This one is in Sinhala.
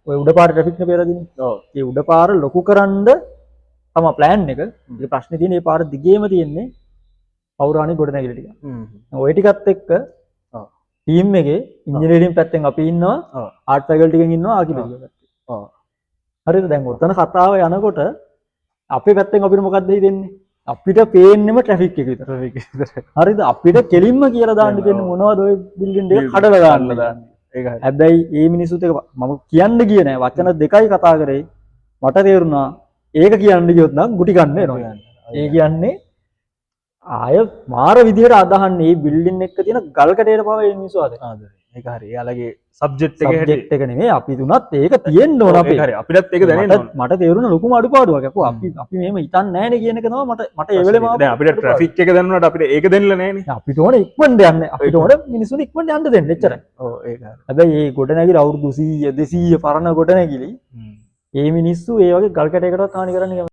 ඔය උඩ පාර ට්‍රැෆික් නේ පෙරදිනේ. ඔව්. ඒ උඩ පාර ලොකු කරන්න තමයි ප්ලෑන් එක. ඒ ප්‍රශ්නේ තියෙන්නේ මේ පාර දිගේම තියෙන්නේ පෞරාණික ගොඩනැගිලි ටික. ඔය ටිකත් එක්ක ඔව්. ටීම් එකේ ඉංජිනේරින් පැත්තෙන් අපි ඉන්නවා. ඔව්. ආර්ට් ෆැකල්ටි එකෙන් ඉන්නවා ආකිටෙක්චර් පැත්තෙන්. ඔව්. හරිද? දැන් ඔතන කතාව යනකොට අපේ පැත්තෙන් අපිට මොකක්ද හිතෙන්නේ? අපිට පේන්නෙම ට්‍රැෆික් එක විතර. ට්‍රැෆික් එක විතර. හරිද? අපිට කෙලින්ම කියලා දාන්න තියෙන්නේ මොනවද ඔය බිල්ඩින් එක කඩලා දාන්න. ඒක හරි. හැබැයි මේ මිනිස්සුත් එක මම කියන්න ගියේ නෑ වචන දෙකයි කතා කරේ. මට තේරුණා ඒක කියන්න ගියොත් නම් ගුටි ගන්න එනවා. ඒ කියන්නේ ආය මාර විදියට අදහන්නේ මේ බිල්ඩින් එක තියෙන ගල් කැටයට පවා මේ මිනිස්සු ආදරේ. ඒක හරි. එයාලගේ සබ්ජෙක්ට් එක හැටි. සබ්ජෙක්ට් එක නෙමෙයි අපි තුනත් ඒක තියෙන්න ඕන අපේ. ඒක හරි. අපිටත් ඒක දැනෙන්න ඕන. මට තේරුණ ලොකුම අඩුපාඩුවක්. අපෝ අපි මෙහෙම හිතන්නේ නෑනේ කියන එක තමයි මට ඒ වෙලේම දැන් අපිට ට්‍රැෆික් එක දැනුණාට අපිට ඒක දෙන්න නෑනේ. අපිට ඕන ඉක්මනට යන්න. අපිට ඕන මිනිස්සුන්ට ඉක්මනට යන්න දෙන්න. එච්චරයි. ඔව් ඒක හරි. හැබැයි මේ ගොඩනැගිලි අවුරුදු 100 200 පරණ ගොඩනැගිලි මේ මිනිස්සු ඒ වගේ ගල් කැටයකටවත් හානි කරන්න